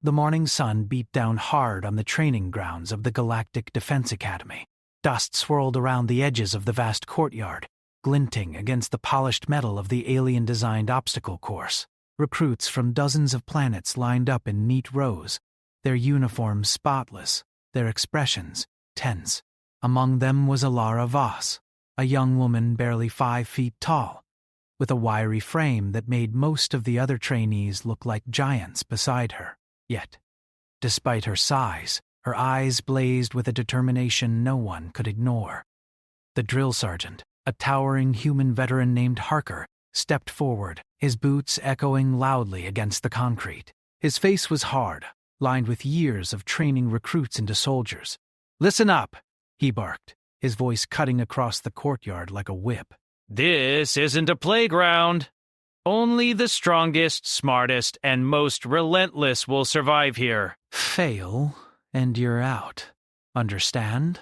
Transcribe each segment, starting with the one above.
The morning sun beat down hard on the training grounds of the Galactic Defense Academy. Dust swirled around the edges of the vast courtyard, glinting against the polished metal of the alien-designed obstacle course. Recruits from dozens of planets lined up in neat rows, their uniforms spotless, their expressions tense. Among them was Alara Voss, a young woman barely 5 feet tall, with a wiry frame that made most of the other trainees look like giants beside her. Yet, despite her size, her eyes blazed with a determination no one could ignore. The drill sergeant, a towering human veteran named Harker, stepped forward, his boots echoing loudly against the concrete. His face was hard, lined with years of training recruits into soldiers. "Listen up," he barked, his voice cutting across the courtyard like a whip. "This isn't a playground. Only the strongest, smartest, and most relentless will survive here. Fail, and you're out. Understand?"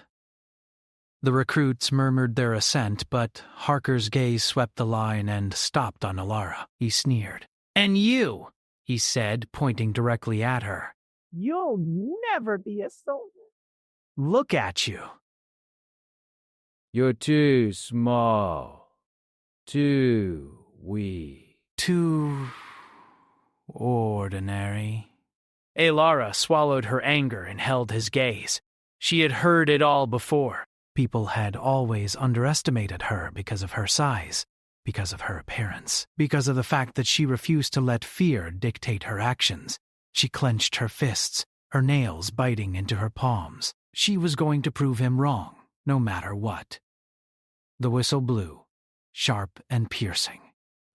The recruits murmured their assent, but Harker's gaze swept the line and stopped on Alara. He sneered. "And you," he said, pointing directly at her. "You'll never be a soldier." "Look at you." "You're too small. Too weak. Too ordinary." Alara swallowed her anger and held his gaze. She had heard it all before. People had always underestimated her because of her size, because of her appearance, because of the fact that she refused to let fear dictate her actions. She clenched her fists, her nails biting into her palms. She was going to prove him wrong, no matter what. The whistle blew, sharp and piercing.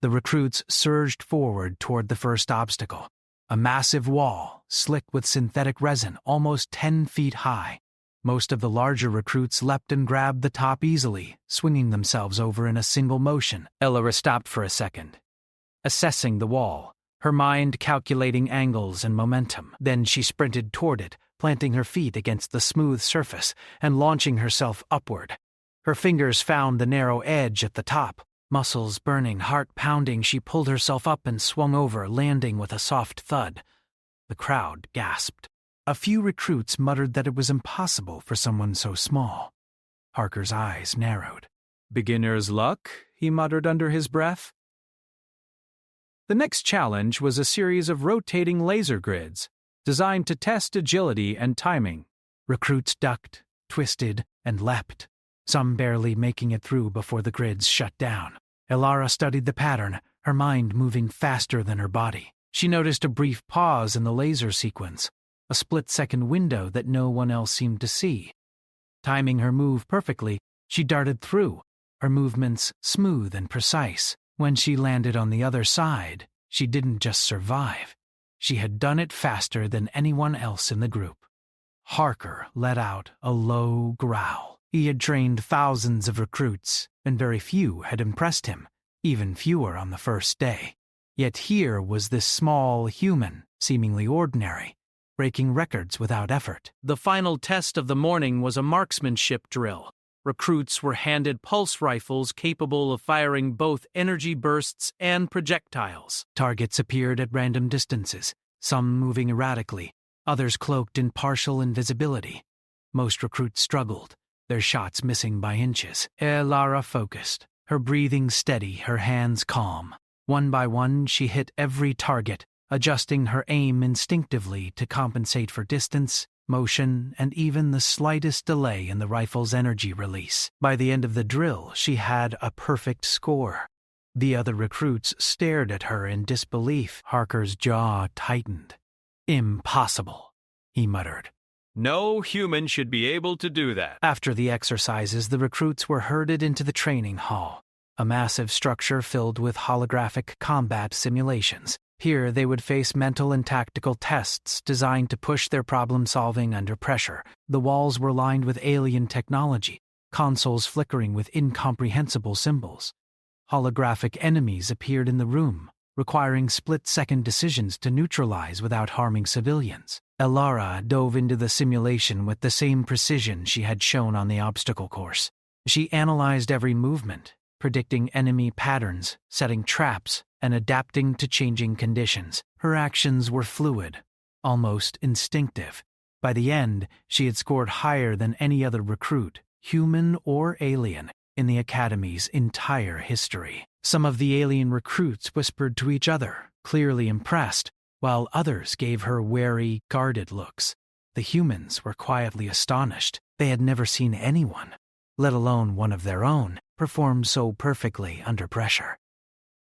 The recruits surged forward toward the first obstacle, a massive wall, slick with synthetic resin, almost 10 feet high. Most of the larger recruits leapt and grabbed the top easily, swinging themselves over in a single motion. Alara stopped for a second, assessing the wall, her mind calculating angles and momentum. Then she sprinted toward it, planting her feet against the smooth surface and launching herself upward. Her fingers found the narrow edge at the top. Muscles burning, heart pounding, she pulled herself up and swung over, landing with a soft thud. The crowd gasped. A few recruits muttered that it was impossible for someone so small. Harker's eyes narrowed. "Beginner's luck," he muttered under his breath. The next challenge was a series of rotating laser grids, designed to test agility and timing. Recruits ducked, twisted, and leapt, some barely making it through before the grids shut down. Alara studied the pattern, her mind moving faster than her body. She noticed a brief pause in the laser sequence, a split-second window that no one else seemed to see. Timing her move perfectly, she darted through, her movements smooth and precise. When she landed on the other side, she didn't just survive. She had done it faster than anyone else in the group. Harker let out a low growl. He had trained thousands of recruits, and very few had impressed him, even fewer on the first day. Yet here was this small human, seemingly ordinary, breaking records without effort. The final test of the morning was a marksmanship drill. Recruits were handed pulse rifles capable of firing both energy bursts and projectiles. Targets appeared at random distances, some moving erratically, others cloaked in partial invisibility. Most recruits struggled, their shots missing by inches. Alara focused, her breathing steady, her hands calm. One by one, she hit every target, adjusting her aim instinctively to compensate for distance, motion, and even the slightest delay in the rifle's energy release. By the end of the drill, she had a perfect score. The other recruits stared at her in disbelief. Harker's jaw tightened. "Impossible," he muttered. "No human should be able to do that." After the exercises, the recruits were herded into the training hall, a massive structure filled with holographic combat simulations. Here they would face mental and tactical tests designed to push their problem-solving under pressure. The walls were lined with alien technology, consoles flickering with incomprehensible symbols. Holographic enemies appeared in the room, requiring split-second decisions to neutralize without harming civilians. Alara dove into the simulation with the same precision she had shown on the obstacle course. She analyzed every movement, predicting enemy patterns, setting traps, and adapting to changing conditions. Her actions were fluid, almost instinctive. By the end, she had scored higher than any other recruit, human or alien, in the Academy's entire history. Some of the alien recruits whispered to each other, clearly impressed, while others gave her wary, guarded looks. The humans were quietly astonished. They had never seen anyone, let alone one of their own, perform so perfectly under pressure.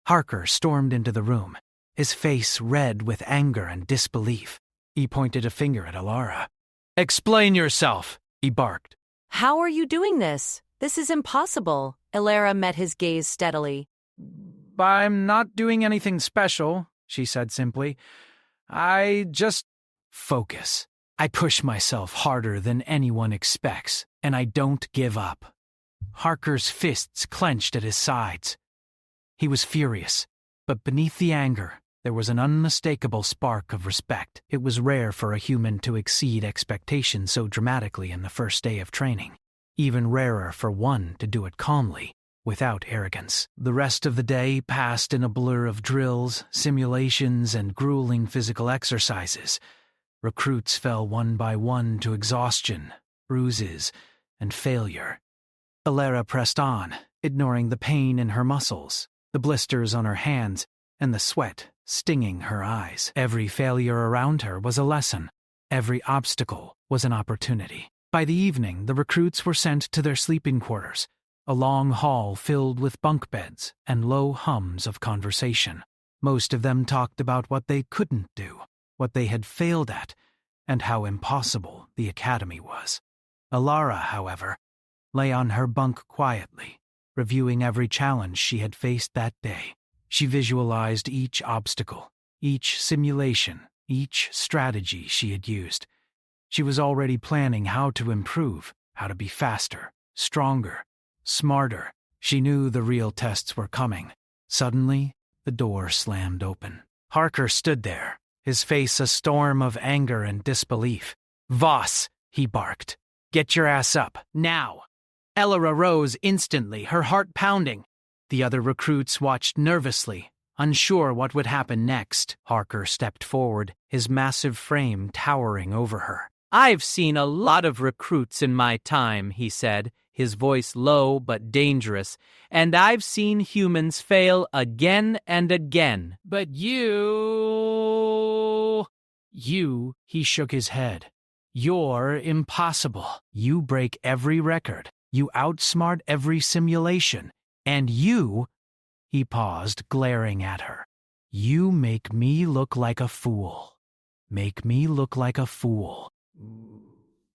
Harker stormed into the room, his face red with anger and disbelief. He pointed a finger at Alara. "Explain yourself," he barked. "How are you doing this? This is impossible." Alara met his gaze steadily. "I'm not doing anything special," she said simply. "I just focus. I push myself harder than anyone expects, and I don't give up." Harker's fists clenched at his sides. He was furious, but beneath the anger, there was an unmistakable spark of respect. It was rare for a human to exceed expectations so dramatically in the first day of training. Even rarer for one to do it calmly, without arrogance. The rest of the day passed in a blur of drills, simulations, and grueling physical exercises. Recruits fell one by one to exhaustion, bruises, and failure. Alara pressed on, ignoring the pain in her muscles, the blisters on her hands, and the sweat stinging her eyes. Every failure around her was a lesson. Every obstacle was an opportunity. By the evening, the recruits were sent to their sleeping quarters, a long hall filled with bunk beds and low hums of conversation. Most of them talked about what they couldn't do, what they had failed at, and how impossible the Academy was. Alara, however, lay on her bunk quietly, reviewing every challenge she had faced that day. She visualized each obstacle, each simulation, each strategy she had used. She was already planning how to improve, how to be faster, stronger, smarter. She knew the real tests were coming. Suddenly, the door slammed open. Harker stood there, his face a storm of anger and disbelief. "Voss," he barked. "Get your ass up, now." Alara rose instantly, her heart pounding. The other recruits watched nervously, unsure what would happen next. Harker stepped forward, his massive frame towering over her. "I've seen a lot of recruits in my time," he said, his voice low but dangerous, "and I've seen humans fail again and again. But you, he shook his head. "You're impossible. You break every record. You outsmart every simulation. And he paused, glaring at her. You make me look like a fool. Make me look like a fool."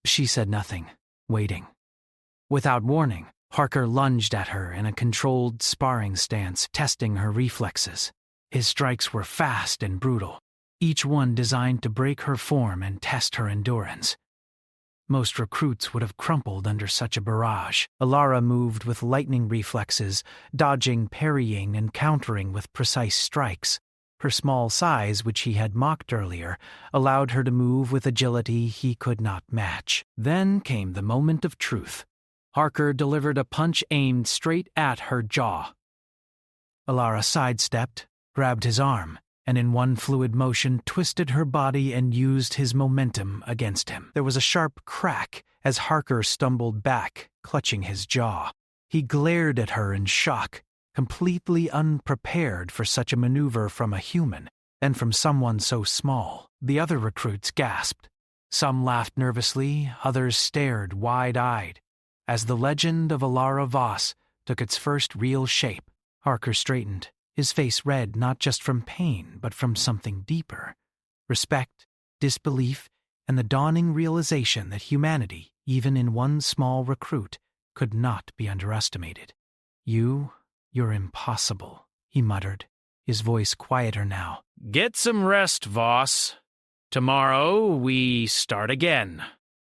She said nothing, waiting. Without warning, Harker lunged at her in a controlled sparring stance, testing her reflexes. His strikes were fast and brutal, each one designed to break her form and test her endurance. Most recruits would have crumpled under such a barrage. Alara moved with lightning reflexes, dodging, parrying, and countering with precise strikes. Her small size, which he had mocked earlier, allowed her to move with agility he could not match. Then came the moment of truth. Harker delivered a punch aimed straight at her jaw. Alara sidestepped, grabbed his arm, and in one fluid motion twisted her body and used his momentum against him. There was a sharp crack as Harker stumbled back, clutching his jaw. He glared at her in shock, completely unprepared for such a maneuver from a human, and from someone so small. The other recruits gasped. Some laughed nervously, others stared wide-eyed. As the legend of Alara Voss took its first real shape, Harker straightened, his face red not just from pain but from something deeper. Respect, disbelief, and the dawning realization that humanity, even in one small recruit, could not be underestimated. You're impossible," he muttered, his voice quieter now. Get some rest, Voss. Tomorrow we start again.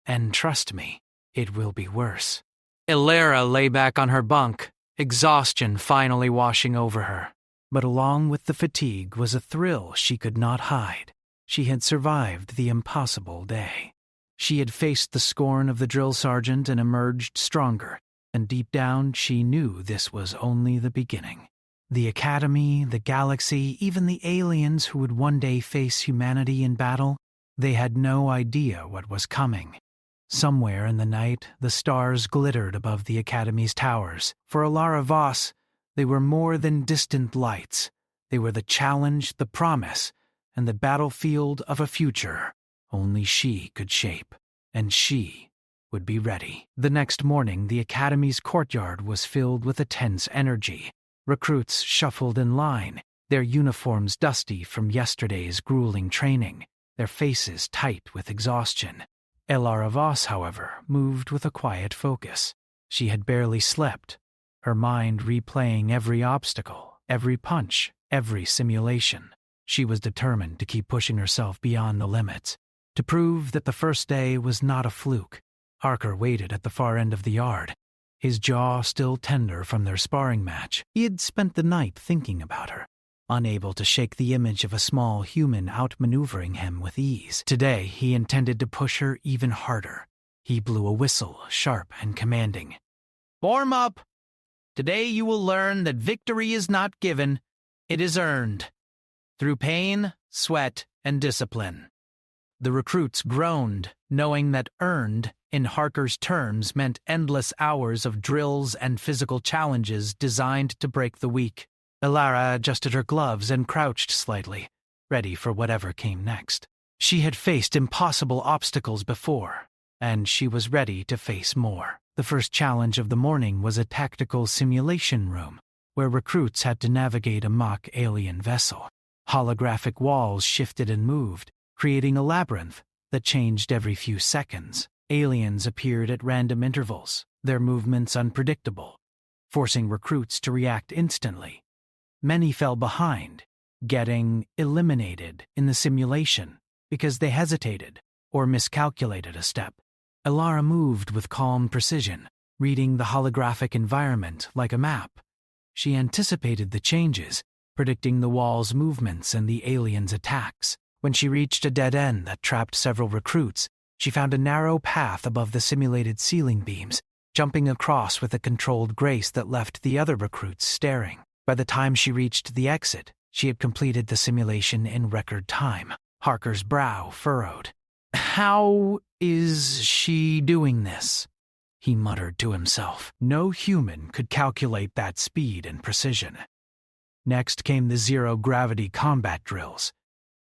"And trust me, it will be worse." Alara lay back on her bunk, exhaustion finally washing over her. But along with the fatigue was a thrill she could not hide. She had survived the impossible day. She had faced the scorn of the drill sergeant and emerged stronger, and deep down she knew this was only the beginning. The Academy, the galaxy, even the aliens who would one day face humanity in battle, They had no idea what was coming. Somewhere in the night, the stars glittered above the Academy's towers. For Alara Voss, they were more than distant lights. They were the challenge, the promise, and the battlefield of a future only she could shape, and she would be ready. The next morning, the Academy's courtyard was filled with a tense energy. Recruits shuffled in line, their uniforms dusty from yesterday's grueling training, their faces tight with exhaustion. Alara Voss, however, moved with a quiet focus. She had barely slept, her mind replaying every obstacle, every punch, every simulation. She was determined to keep pushing herself beyond the limits, to prove that the first day was not a fluke. Harker waited at the far end of the yard, his jaw still tender from their sparring match. He had spent the night thinking about her, unable to shake the image of a small human outmaneuvering him with ease. Today, he intended to push her even harder. He blew a whistle, sharp and commanding. Form up! Today you will learn that victory is not given, it is earned. Through pain, sweat, and discipline. The recruits groaned, knowing that earned, in Harker's terms, meant endless hours of drills and physical challenges designed to break the weak. Alara adjusted her gloves and crouched slightly, ready for whatever came next. She had faced impossible obstacles before, and she was ready to face more. The first challenge of the morning was a tactical simulation room, where recruits had to navigate a mock alien vessel. Holographic walls shifted and moved, creating a labyrinth that changed every few seconds. Aliens appeared at random intervals, their movements unpredictable, forcing recruits to react instantly. Many fell behind, getting eliminated in the simulation because they hesitated or miscalculated a step. Alara moved with calm precision, reading the holographic environment like a map. She anticipated the changes, predicting the wall's movements and the aliens' attacks. When she reached a dead end that trapped several recruits, she found a narrow path above the simulated ceiling beams, jumping across with a controlled grace that left the other recruits staring. By the time she reached the exit, she had completed the simulation in record time. Harker's brow furrowed. "How is she doing this?" he muttered to himself. No human could calculate that speed and precision. Next came the zero-gravity combat drills.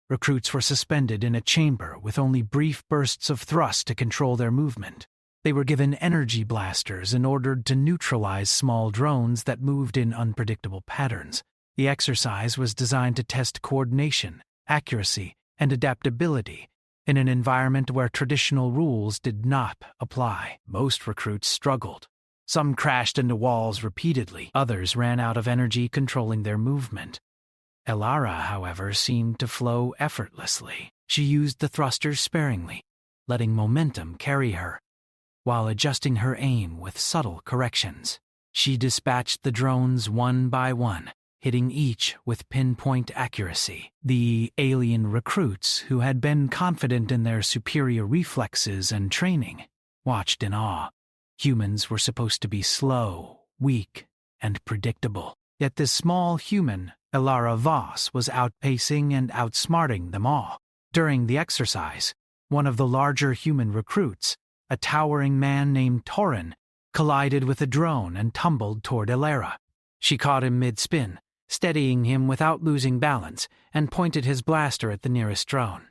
Recruits were suspended in a chamber with only brief bursts of thrust to control their movement. They were given energy blasters and ordered to neutralize small drones that moved in unpredictable patterns. The exercise was designed to test coordination, accuracy, and adaptability in an environment where traditional rules did not apply. Most recruits struggled. Some crashed into walls repeatedly. Others ran out of energy controlling their movement. Alara, however, seemed to flow effortlessly. She used the thrusters sparingly, letting momentum carry her, while adjusting her aim with subtle corrections. She dispatched the drones one by one, hitting each with pinpoint accuracy. The alien recruits, who had been confident in their superior reflexes and training, watched in awe. Humans were supposed to be slow, weak, and predictable. Yet this small human, Alara Voss, was outpacing and outsmarting them all. During the exercise, one of the larger human recruits, a towering man named Torin, collided with a drone and tumbled toward Alara. She caught him mid-spin, steadying him without losing balance, and pointed his blaster at the nearest drone.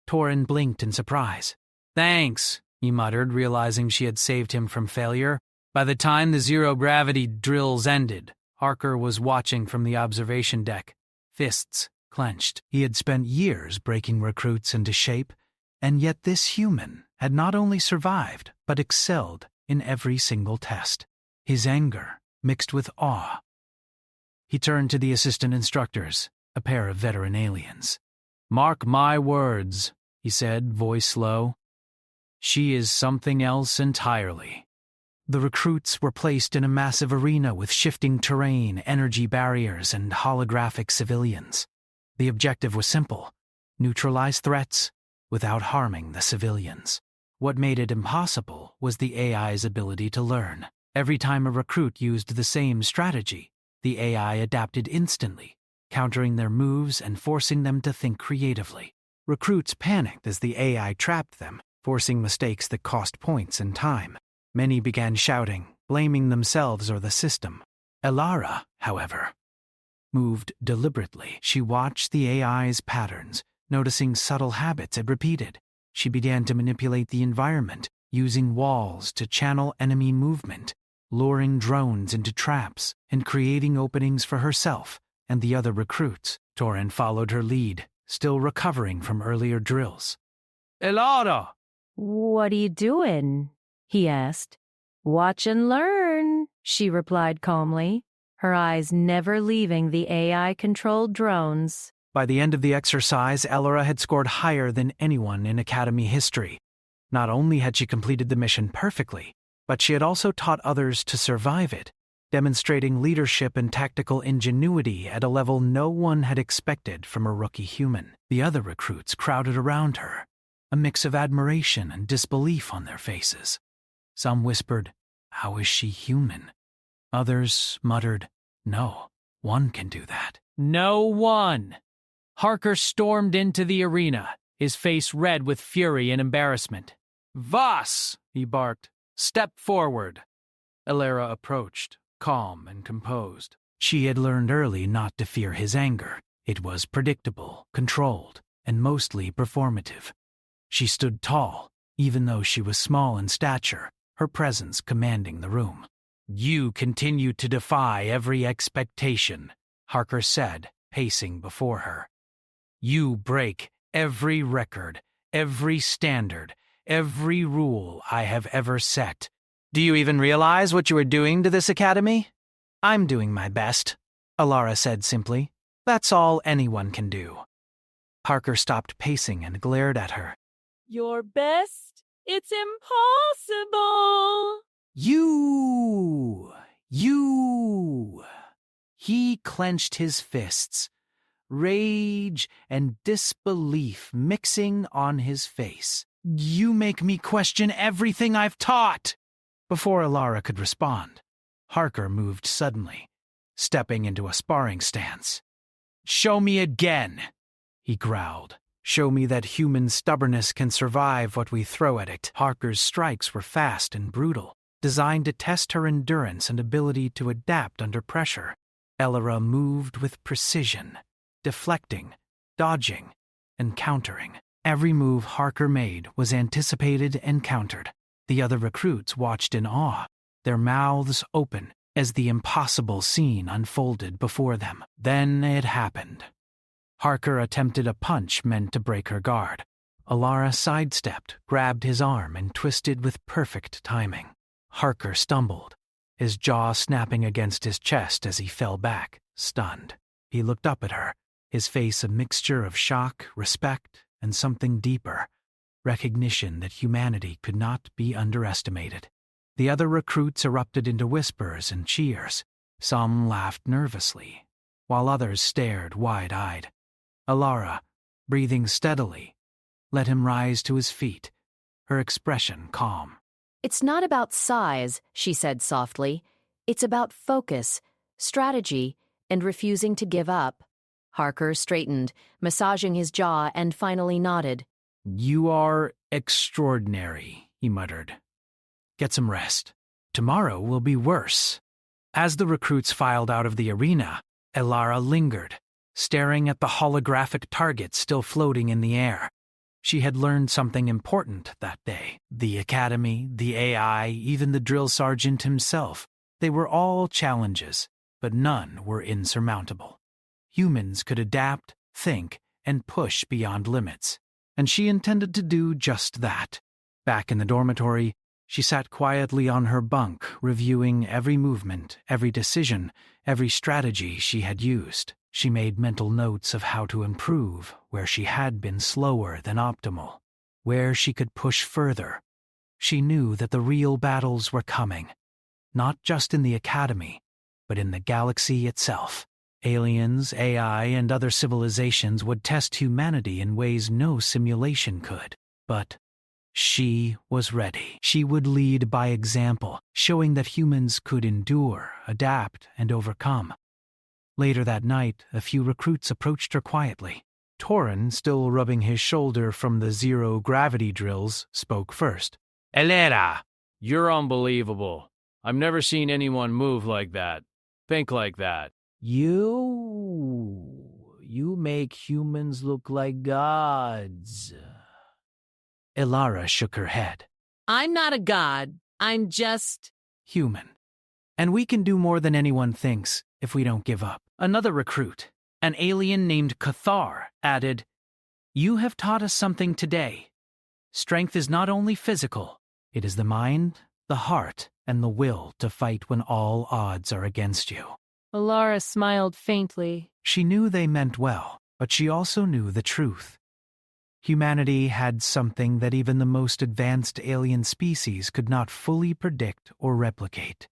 Torin blinked in surprise. "Thanks," he muttered, realizing she had saved him from failure. By the time the zero-gravity drills ended, Harker was watching from the observation deck, fists clenched. He had spent years breaking recruits into shape, and yet this human had not only survived, but excelled in every single test. His anger mixed with awe. He turned to the assistant instructors, a pair of veteran aliens. "Mark my words," he said, voice low. "She is something else entirely." The recruits were placed in a massive arena with shifting terrain, energy barriers, and holographic civilians. The objective was simple: neutralize threats without harming the civilians. What made it impossible was the AI's ability to learn. Every time a recruit used the same strategy, the AI adapted instantly, countering their moves and forcing them to think creatively. Recruits panicked as the AI trapped them, forcing mistakes that cost points and time. Many began shouting, blaming themselves or the system. Elara, however, moved deliberately. She watched the AI's patterns, noticing subtle habits it repeated. She began to manipulate the environment, using walls to channel enemy movement, luring drones into traps, and creating openings for herself and the other recruits. Torin followed her lead, still recovering from earlier drills. Elara! What are you doing? He asked. Watch and learn, she replied calmly, her eyes never leaving the AI-controlled drones. By the end of the exercise, Elara had scored higher than anyone in Academy history. Not only had she completed the mission perfectly, but she had also taught others to survive it, demonstrating leadership and tactical ingenuity at a level no one had expected from a rookie human. The other recruits crowded around her, a mix of admiration and disbelief on their faces. Some whispered, "How is she human?" Others muttered, "No, one can do that." No one! Harker stormed into the arena, his face red with fury and embarrassment. "Voss!" he barked. "Step forward." Elara approached, calm and composed. She had learned early not to fear his anger. It was predictable, controlled, and mostly performative. She stood tall, even though she was small in stature, her presence commanding the room. "You continue to defy every expectation," Harker said, pacing before her. "You break every record, every standard, every rule I have ever set." "Do you even realize what you are doing to this academy?" "I'm doing my best," Elara said simply. "That's all anyone can do." Harker stopped pacing and glared at her. "Your best? It's impossible!" You! He clenched his fists, rage and disbelief mixing on his face. "You make me question everything I've taught!" Before Elara could respond, Harker moved suddenly, stepping into a sparring stance. "Show me again," he growled. "Show me that human stubbornness can survive what we throw at it." Harker's strikes were fast and brutal, designed to test her endurance and ability to adapt under pressure. Elara moved with precision, deflecting, dodging, and countering. Every move Harker made was anticipated and countered. The other recruits watched in awe, their mouths open as the impossible scene unfolded before them. Then it happened. Harker attempted a punch meant to break her guard. Elara sidestepped, grabbed his arm, and twisted with perfect timing. Harker stumbled, his jaw snapping against his chest as he fell back, stunned. He looked up at her, his face a mixture of shock, respect, and something deeper, recognition that humanity could not be underestimated. The other recruits erupted into whispers and cheers. Some laughed nervously, while others stared wide-eyed. Elara, breathing steadily, let him rise to his feet, her expression calm. It's not about size, she said softly. It's about focus, strategy, and refusing to give up. Harker straightened, massaging his jaw, and finally nodded. "You are extraordinary," he muttered. "Get some rest. Tomorrow will be worse." As the recruits filed out of the arena, Elara lingered, staring at the holographic target still floating in the air. She had learned something important that day. The academy, the AI, even the drill sergeant himself, they were all challenges, but none were insurmountable. Humans could adapt, think, and push beyond limits, and she intended to do just that. Back in the dormitory, she sat quietly on her bunk, reviewing every movement, every decision, every strategy she had used. She made mental notes of how to improve, where she had been slower than optimal, where she could push further. She knew that the real battles were coming, not just in the academy, but in the galaxy itself. Aliens, AI, and other civilizations would test humanity in ways no simulation could. But she was ready. She would lead by example, showing that humans could endure, adapt, and overcome. Later that night, a few recruits approached her quietly. Torin, still rubbing his shoulder from the zero-gravity drills, spoke first. Elera! You're unbelievable. I've never seen anyone move like that. Think like that. You make humans look like gods. Elara shook her head. I'm not a god. I'm just... Human. And we can do more than anyone thinks if we don't give up. Another recruit, an alien named Cathar, added, You have taught us something today. Strength is not only physical, it is the mind, the heart, and the will to fight when all odds are against you. Alara smiled faintly. She knew they meant well, but she also knew the truth. Humanity had something that even the most advanced alien species could not fully predict or replicate.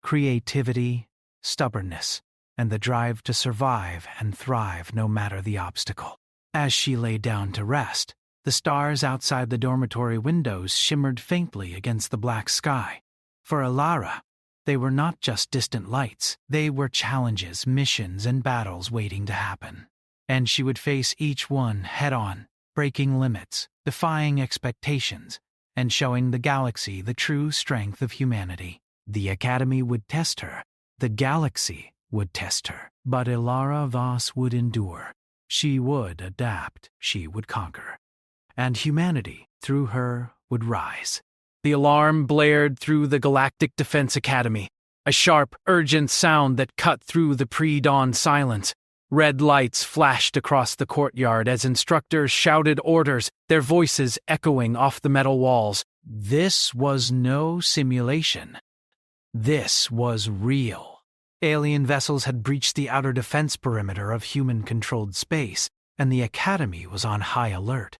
Creativity, stubbornness, and the drive to survive and thrive no matter the obstacle. As she lay down to rest, the stars outside the dormitory windows shimmered faintly against the black sky. For Elara, they were not just distant lights. They were challenges, missions, and battles waiting to happen. And she would face each one head-on, breaking limits, defying expectations, and showing the galaxy the true strength of humanity. The Academy would test her. The galaxy would test her. But Elara Voss would endure. She would adapt. She would conquer. And humanity, through her, would rise. The alarm blared through the Galactic Defense Academy, a sharp, urgent sound that cut through the pre-dawn silence. Red lights flashed across the courtyard as instructors shouted orders, their voices echoing off the metal walls. This was no simulation. This was real. Alien vessels had breached the outer defense perimeter of human-controlled space, and the Academy was on high alert.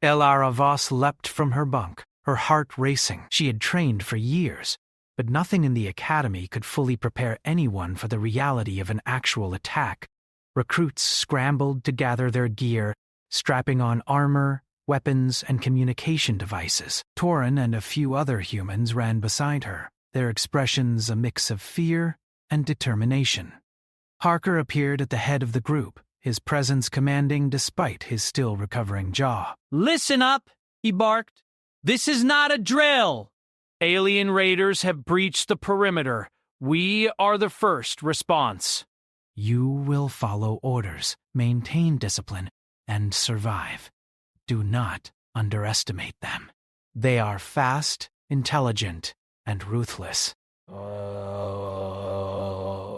Elara Voss leapt from her bunk, her heart racing. She had trained for years, but nothing in the Academy could fully prepare anyone for the reality of an actual attack. Recruits scrambled to gather their gear, strapping on armor, weapons, and communication devices. Torin and a few other humans ran beside her, their expressions a mix of fear and determination. Harker appeared at the head of the group, his presence commanding despite his still recovering jaw. "Listen up," he barked. "This is not a drill. Alien raiders have breached the perimeter. We are the first response." You will follow orders, maintain discipline, and survive. Do not underestimate them. They are fast, intelligent, and ruthless.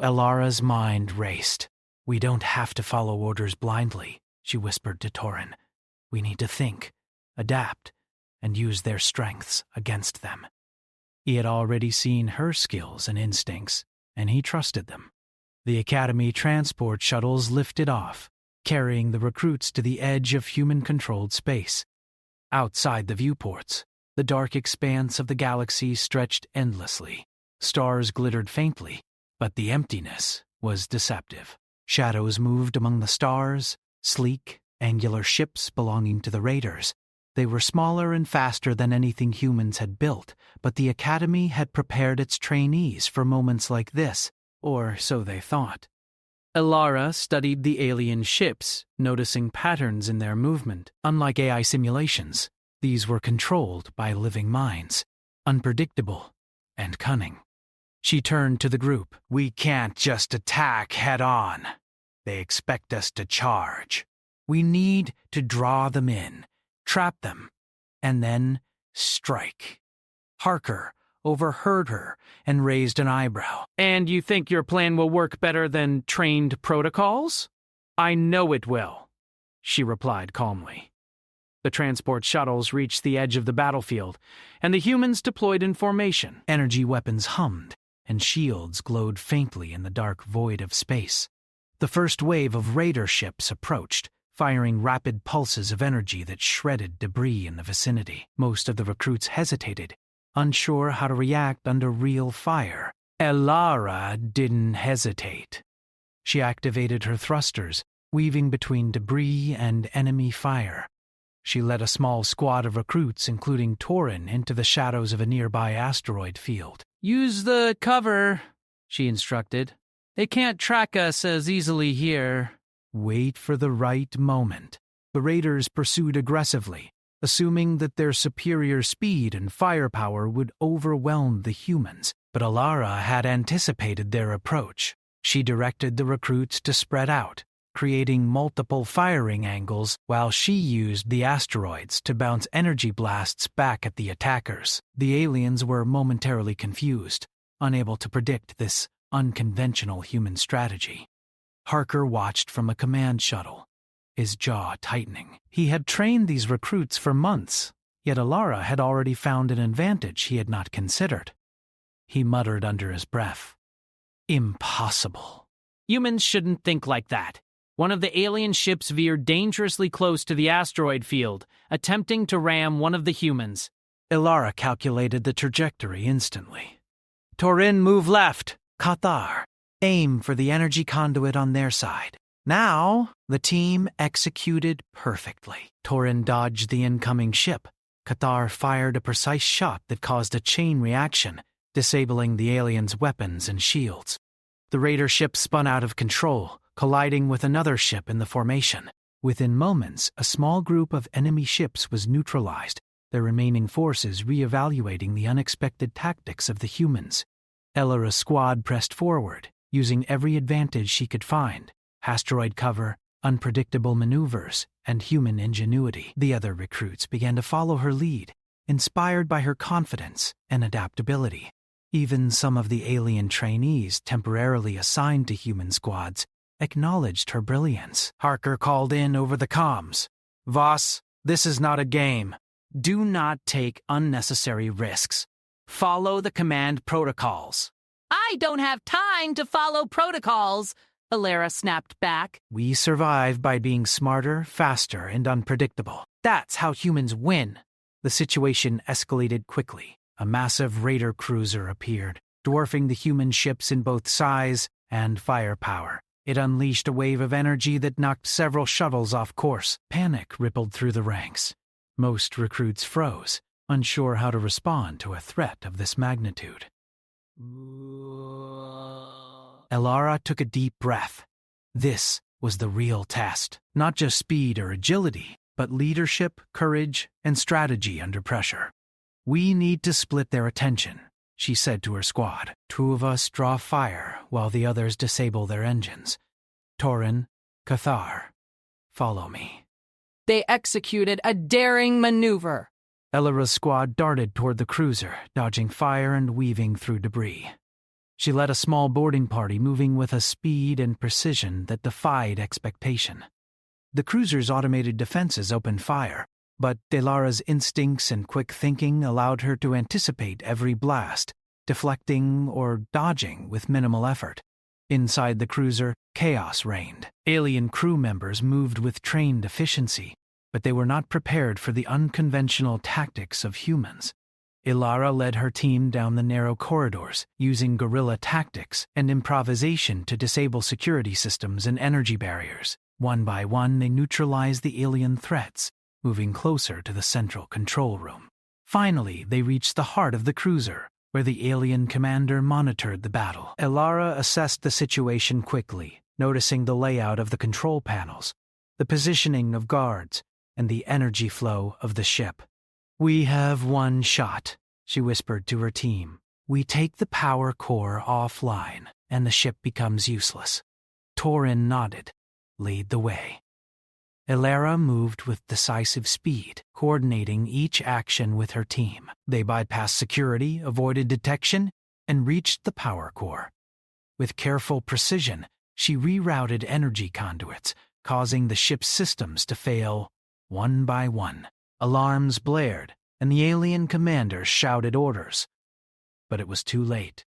Elara's mind raced. We don't have to follow orders blindly, she whispered to Torin. We need to think, adapt, and use their strengths against them. He had already seen her skills and instincts, and he trusted them. The Academy transport shuttles lifted off, carrying the recruits to the edge of human-controlled space. Outside the viewports, the dark expanse of the galaxy stretched endlessly. Stars glittered faintly, but the emptiness was deceptive. Shadows moved among the stars, sleek, angular ships belonging to the raiders. They were smaller and faster than anything humans had built, but the Academy had prepared its trainees for moments like this, or so they thought. Elara studied the alien ships, noticing patterns in their movement. Unlike AI simulations, these were controlled by living minds, unpredictable and cunning. She turned to the group. We can't just attack head-on. They expect us to charge. We need to draw them in, trap them, and then strike. Harker overheard her and raised an eyebrow. "And you think your plan will work better than trained protocols?" "I know it will," she replied calmly. The transport shuttles reached the edge of the battlefield, and the humans deployed in formation. Energy weapons hummed, and shields glowed faintly in the dark void of space. The first wave of raider ships approached, firing rapid pulses of energy that shredded debris in the vicinity. Most of the recruits hesitated, unsure how to react under real fire. Elara didn't hesitate. She activated her thrusters, weaving between debris and enemy fire. She led a small squad of recruits, including Torin, into the shadows of a nearby asteroid field. "Use the cover," she instructed. "They can't track us as easily here." wait for the right moment. The raiders pursued aggressively, assuming that their superior speed and firepower would overwhelm the humans. But Alara had anticipated their approach. She directed the recruits to spread out, creating multiple firing angles while she used the asteroids to bounce energy blasts back at the attackers. The aliens were momentarily confused, unable to predict this unconventional human strategy. Harker watched from a command shuttle, his jaw tightening. He had trained these recruits for months, yet Alara had already found an advantage he had not considered. He muttered under his breath, "Impossible." Humans shouldn't think like that. One of the alien ships veered dangerously close to the asteroid field, attempting to ram one of the humans. Alara calculated the trajectory instantly. Torin, move left. Cathar, aim for the energy conduit on their side. Now, the team executed perfectly. Torin dodged the incoming ship. Cathar fired a precise shot that caused a chain reaction, disabling the aliens' weapons and shields. The raider ship spun out of control, colliding with another ship in the formation. Within moments, a small group of enemy ships was neutralized, their remaining forces re-evaluating the unexpected tactics of the humans. Elara's squad pressed forward, using every advantage she could find: asteroid cover, unpredictable maneuvers, and human ingenuity. The other recruits began to follow her lead, inspired by her confidence and adaptability. Even some of the alien trainees temporarily assigned to human squads acknowledged her brilliance. Harker called in over the comms. "Voss, this is not a game. Do not take unnecessary risks. Follow the command protocols." I don't have time to follow protocols, Alara snapped back. "We survive by being smarter, faster, and unpredictable. That's how humans win." The situation escalated quickly. A massive raider cruiser appeared, dwarfing the human ships in both size and firepower. It unleashed a wave of energy that knocked several shuttles off course. Panic rippled through the ranks. Most recruits froze, unsure how to respond to a threat of this magnitude. Alara took a deep breath. This was the real test. Not just speed or agility, but leadership, courage, and strategy under pressure. "We need to split their attention," she said to her squad. "Two of us draw fire while the others disable their engines. Torin, Cathar, follow me." They executed a daring maneuver. Elara's squad darted toward the cruiser, dodging fire and weaving through debris. She led a small boarding party, moving with a speed and precision that defied expectation. The cruiser's automated defenses opened fire, but Delara's instincts and quick thinking allowed her to anticipate every blast, deflecting or dodging with minimal effort. Inside the cruiser, chaos reigned. Alien crew members moved with trained efficiency, but they were not prepared for the unconventional tactics of humans. Alara led her team down the narrow corridors, using guerrilla tactics and improvisation to disable security systems and energy barriers. One by one, they neutralized the alien threats, moving closer to the central control room. Finally, they reached the heart of the cruiser, where the alien commander monitored the battle. Alara assessed the situation quickly, noticing the layout of the control panels, the positioning of guards, and the energy flow of the ship. "We have one shot," she whispered to her team. "We take the power core offline, and the ship becomes useless." Torin nodded. "Lead the way." Alara moved with decisive speed, coordinating each action with her team. They bypassed security, avoided detection, and reached the power core. With careful precision, she rerouted energy conduits, causing the ship's systems to fail one by one. Alarms blared, and the alien commander shouted orders. But it was too late.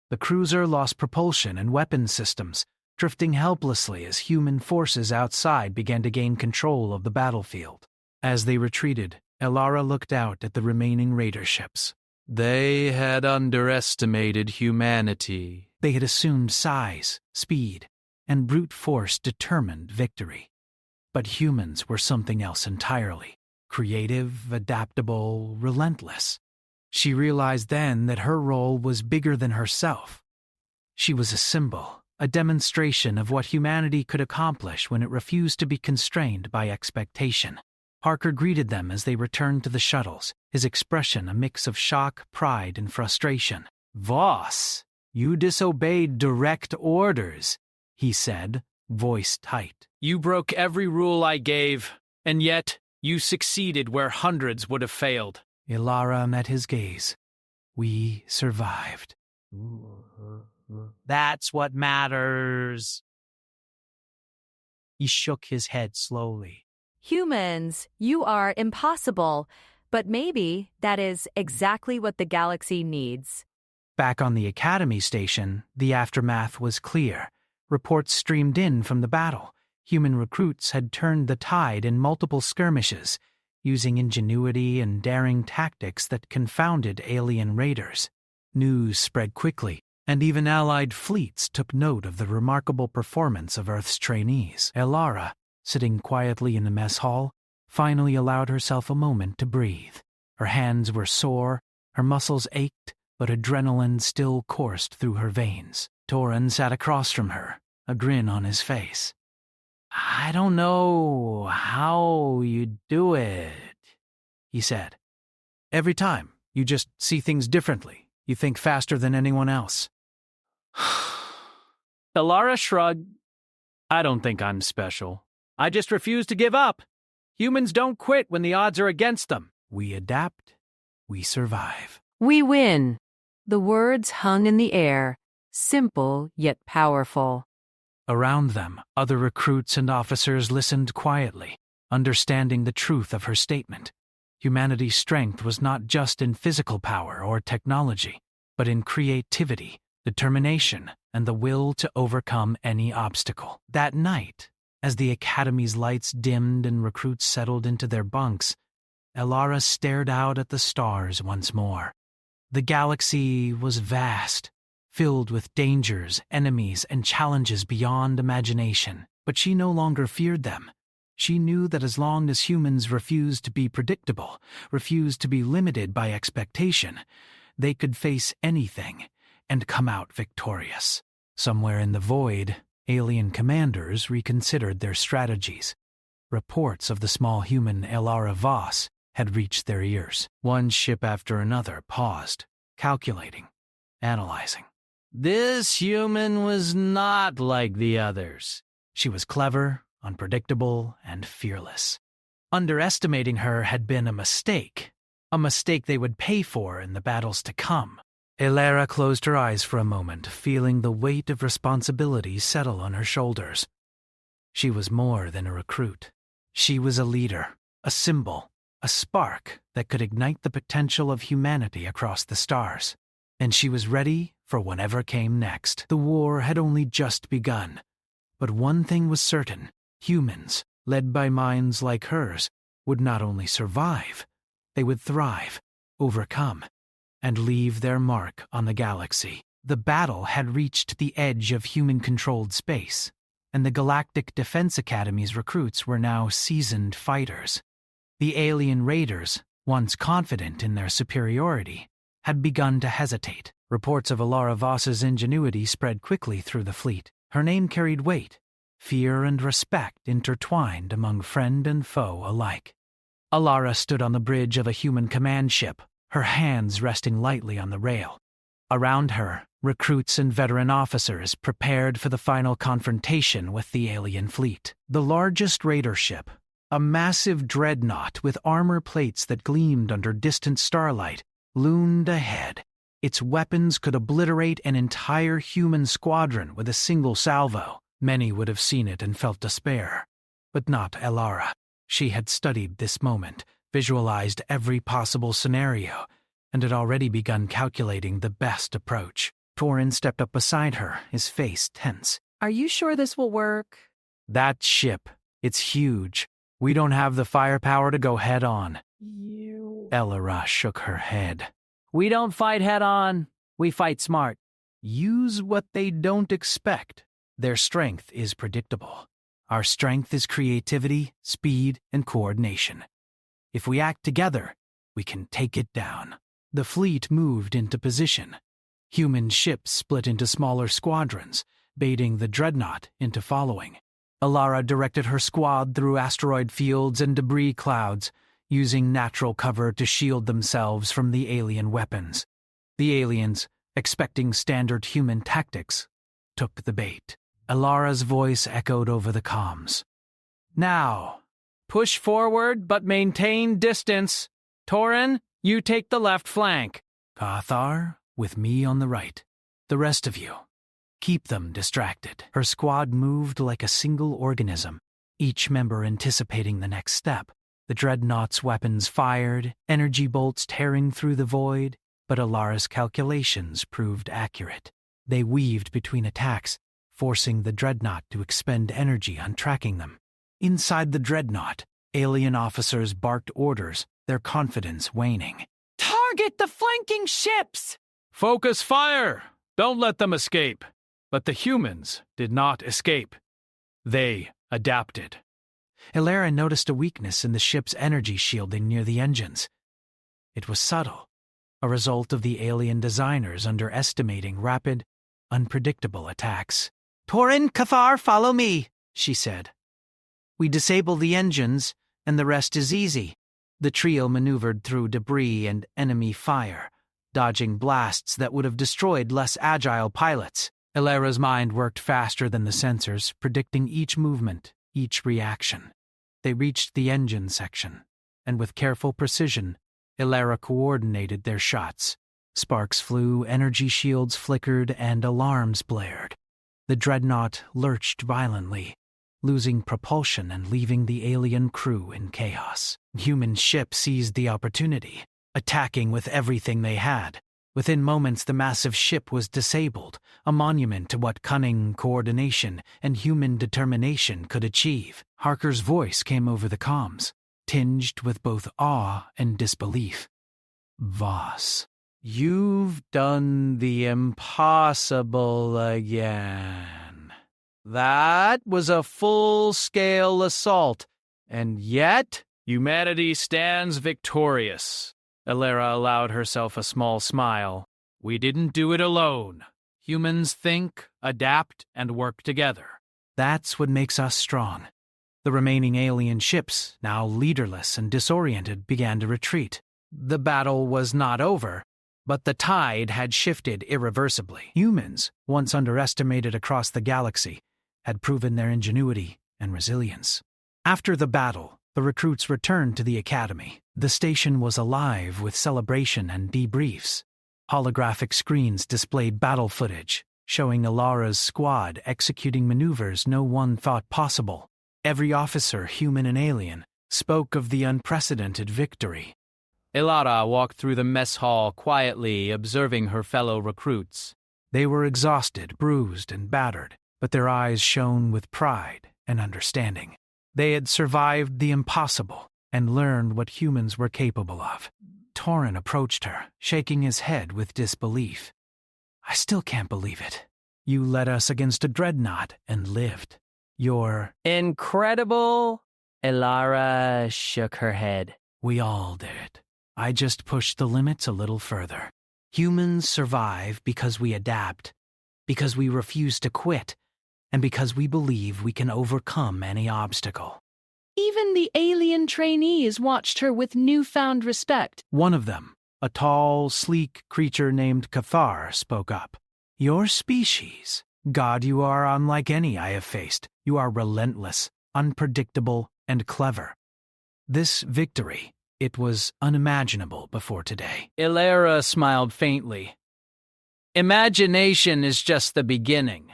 The cruiser lost propulsion and weapon systems, drifting helplessly as human forces outside began to gain control of the battlefield. As they retreated, Alara looked out at the remaining raider ships. They had underestimated humanity. They had assumed size, speed, and brute force determined victory. But humans were something else entirely. Creative, adaptable, relentless. She realized then that her role was bigger than herself. She was a symbol, a demonstration of what humanity could accomplish when it refused to be constrained by expectation. Harker greeted them as they returned to the shuttles, his expression a mix of shock, pride, and frustration. "Voss, you disobeyed direct orders," he said, voice tight. You broke every rule I gave, and yet you succeeded where hundreds would have failed. Ilara met his gaze. We survived. That's what matters. He shook his head slowly. Humans, you are impossible, but maybe that is exactly what the galaxy needs. Back on the Academy station, the aftermath was clear. Reports streamed in from the battle. Human recruits had turned the tide in multiple skirmishes, using ingenuity and daring tactics that confounded alien raiders. News spread quickly, and even allied fleets took note of the remarkable performance of Earth's trainees. Ilara, sitting quietly in the mess hall, finally allowed herself a moment to breathe. Her hands were sore, her muscles ached, but adrenaline still coursed through her veins. Torin sat across from her, a grin on his face. "I don't know how you do it," he said. "Every time, you just see things differently. You think faster than anyone else." Ilara shrugged. "I don't think I'm special. I just refuse to give up. Humans don't quit when the odds are against them." We adapt, we survive. We win. The words hung in the air, simple yet powerful. Around them, other recruits and officers listened quietly, understanding the truth of her statement. Humanity's strength was not just in physical power or technology, but in creativity, determination, and the will to overcome any obstacle. That night, as the Academy's lights dimmed and recruits settled into their bunks, Ilara stared out at the stars once more. The galaxy was vast, filled with dangers, enemies, and challenges beyond imagination, but she no longer feared them. She knew that as long as humans refused to be predictable, refused to be limited by expectation, they could face anything and come out victorious. Somewhere in the void, alien commanders reconsidered their strategies. Reports of the small human Ilara Voss had reached their ears. One ship after another paused, calculating, analyzing. This human was not like the others. She was clever, unpredictable, and fearless. Underestimating her had been a mistake they would pay for in the battles to come. Ilara closed her eyes for a moment, feeling the weight of responsibility settle on her shoulders. She was more than a recruit. She was a leader, a symbol, a spark that could ignite the potential of humanity across the stars. And she was ready for whatever came next. The war had only just begun. But one thing was certain: humans, led by minds like hers, would not only survive, they would thrive, overcome, and leave their mark on the galaxy. The battle had reached the edge of human-controlled space, and the Galactic Defense Academy's recruits were now seasoned fighters. The alien raiders, once confident in their superiority, had begun to hesitate. Reports of Ilara Voss's ingenuity spread quickly through the fleet. Her name carried weight. Fear and respect intertwined among friend and foe alike. Ilara stood on the bridge of a human command ship, her hands resting lightly on the rail. Around her, recruits and veteran officers prepared for the final confrontation with the alien fleet. The largest raider ship, a massive dreadnought with armor plates that gleamed under distant starlight, loomed ahead. Its weapons could obliterate an entire human squadron with a single salvo. Many would have seen it and felt despair. But not Ilara. She had studied this moment, visualized every possible scenario, and had already begun calculating the best approach. Torin stepped up beside her, his face tense. Are you sure this will work? That ship, it's huge. We don't have the firepower to go head on. Ilara shook her head. "We don't fight head on. We fight smart." Use what they don't expect. Their strength is predictable. Our strength is creativity, speed, and coordination. If we act together, we can take it down. The fleet moved into position. Human ships split into smaller squadrons, baiting the dreadnought into following. Alara directed her squad through asteroid fields and debris clouds, using natural cover to shield themselves from the alien weapons. The aliens, expecting standard human tactics, took the bait. Alara's voice echoed over the comms. Now, push forward but maintain distance. Torin, you take the left flank. Cathar, with me on the right. The rest of you, keep them distracted. Her squad moved like a single organism, each member anticipating the next step. The dreadnought's weapons fired, energy bolts tearing through the void, but Alara's calculations proved accurate. They weaved between attacks, forcing the dreadnought to expend energy on tracking them. Inside the dreadnought, alien officers barked orders, their confidence waning. Target the flanking ships! Focus fire! Don't let them escape. But the humans did not escape. They adapted. Alara noticed a weakness in the ship's energy shielding near the engines. It was subtle, a result of the alien designers underestimating rapid, unpredictable attacks. Torin, Cathar, follow me, she said. We disable the engines, and the rest is easy. The trio maneuvered through debris and enemy fire, dodging blasts that would have destroyed less agile pilots. Alara's mind worked faster than the sensors, predicting each movement, each reaction. They reached the engine section, and with careful precision, Alara coordinated their shots. Sparks flew, energy shields flickered, and alarms blared. The dreadnought lurched violently, losing propulsion and leaving the alien crew in chaos. Human ships seized the opportunity, attacking with everything they had. Within moments, the massive ship was disabled, a monument to what cunning, coordination, and human determination could achieve. Harker's voice came over the comms, tinged with both awe and disbelief. Voss, you've done the impossible again. That was a full-scale assault, and yet Humanity stands victorious. Alara allowed herself a small smile. We didn't do it alone. Humans think, adapt, and work together. that's what makes us strong. The remaining alien ships, now leaderless and disoriented, began to retreat. The battle was not over, but the tide had shifted irreversibly. Humans, once underestimated across the galaxy, had proven their ingenuity and resilience. After the battle, the recruits returned to the academy. The station was alive with celebration and debriefs. Holographic screens displayed battle footage, showing Alara's squad executing maneuvers no one thought possible. Every officer, human and alien, spoke of the unprecedented victory. Alara walked through the mess hall quietly, observing her fellow recruits. They were exhausted, bruised, and battered, but their eyes shone with pride and understanding. They had survived the impossible and learned what humans were capable of. Torin approached her, shaking his head with disbelief. I still can't believe it. You led us against a dreadnought and lived. You're... Incredible. Alara shook her head. We all did. I just pushed the limits a little further. Humans survive because we adapt, because we refuse to quit, and because we believe we can overcome any obstacle. Even the alien trainees watched her with newfound respect. One of them, a tall, sleek creature named Cathar, spoke up. Your species. God, you are unlike any I have faced. You are relentless, unpredictable, and clever. This victory, it was unimaginable before today. Alara smiled faintly. Imagination is just the beginning.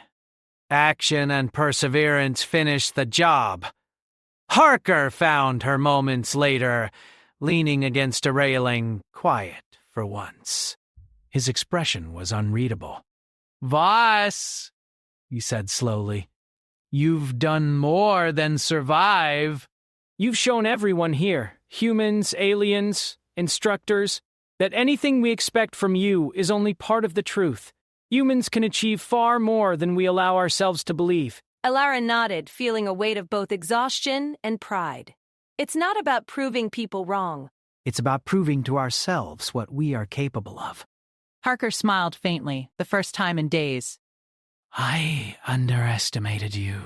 Action and perseverance finish the job. Harker found her moments later, leaning against a railing, quiet for once. His expression was unreadable. Voss, he said slowly, you've done more than survive. You've shown everyone here, humans, aliens, instructors, that anything we expect from you is only part of the truth. Humans can achieve far more than we allow ourselves to believe. Alara nodded, feeling a weight of both exhaustion and pride. It's not about proving people wrong. It's about proving to ourselves what we are capable of. Harker smiled faintly, the first time in days. I underestimated you.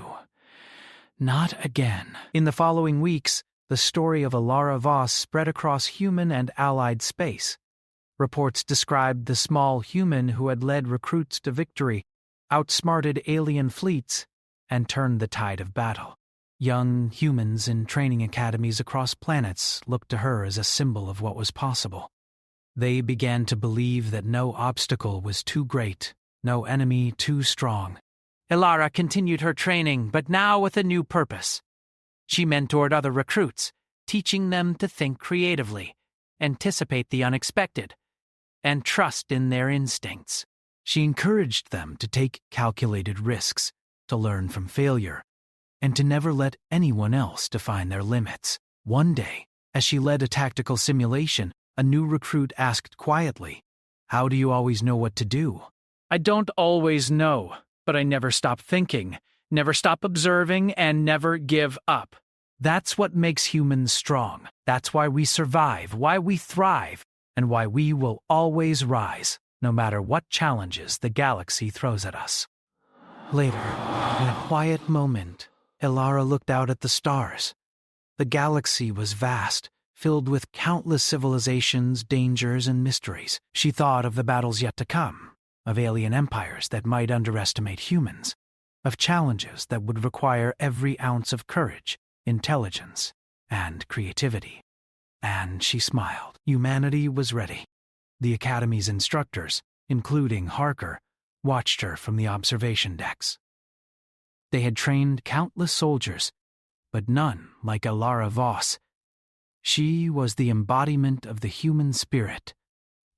Not again. In the following weeks, the story of Alara Voss spread across human and allied space. Reports described the small human who had led recruits to victory, outsmarted alien fleets, and turned the tide of battle. Young humans in training academies across planets looked to her as a symbol of what was possible. They began to believe that no obstacle was too great, no enemy too strong. Alara continued her training, but now with a new purpose. She mentored other recruits, teaching them to think creatively, anticipate the unexpected, and trust in their instincts. She encouraged them to take calculated risks, to learn from failure, and to never let anyone else define their limits. One day, as she led a tactical simulation, a new recruit asked quietly, "How do you always know what to do?" I don't always know, but I never stop thinking, never stop observing, and never give up. That's what makes humans strong. That's why we survive, why we thrive, and why we will always rise, no matter what challenges the galaxy throws at us. Later, in a quiet moment, Alara looked out at the stars. The galaxy was vast, filled with countless civilizations, dangers, and mysteries. She thought of the battles yet to come, of alien empires that might underestimate humans, of challenges that would require every ounce of courage, intelligence, and creativity. And she smiled. Humanity was ready. The Academy's instructors, including Harker, watched her from the observation decks. They had trained countless soldiers, but none like Alara Voss. She was the embodiment of the human spirit,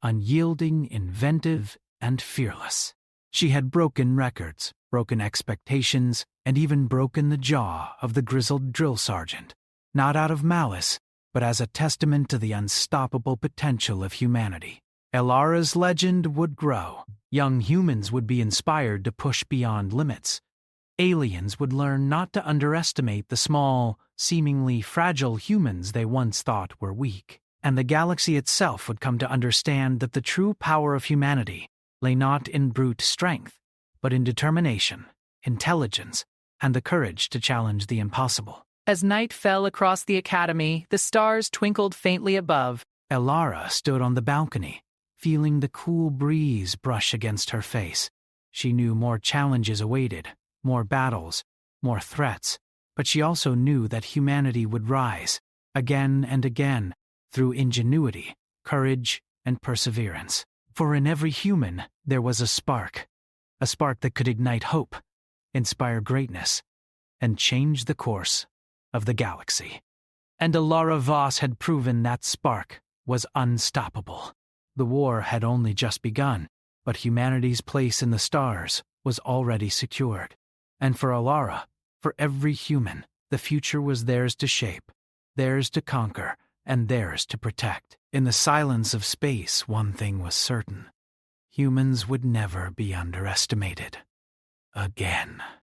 unyielding, inventive, and fearless. She had broken records, broken expectations, and even broken the jaw of the grizzled drill sergeant, not out of malice, but as a testament to the unstoppable potential of humanity. Alara's legend would grow. Young humans would be inspired to push beyond limits. Aliens would learn not to underestimate the small, seemingly fragile humans they once thought were weak. And the galaxy itself would come to understand that the true power of humanity lay not in brute strength, but in determination, intelligence, and the courage to challenge the impossible. As night fell across the academy, the stars twinkled faintly above. Alara stood on the balcony, feeling the cool breeze brush against her face. She knew more challenges awaited, more battles, more threats, but she also knew that humanity would rise, again and again, through ingenuity, courage, and perseverance. For in every human there was a spark that could ignite hope, inspire greatness, and change the course of the galaxy. And Alara Voss had proven that spark was unstoppable. The war had only just begun, but humanity's place in the stars was already secured. And for Alara, for every human, the future was theirs to shape, theirs to conquer, and theirs to protect. In the silence of space, one thing was certain. Humans would never be underestimated. Again.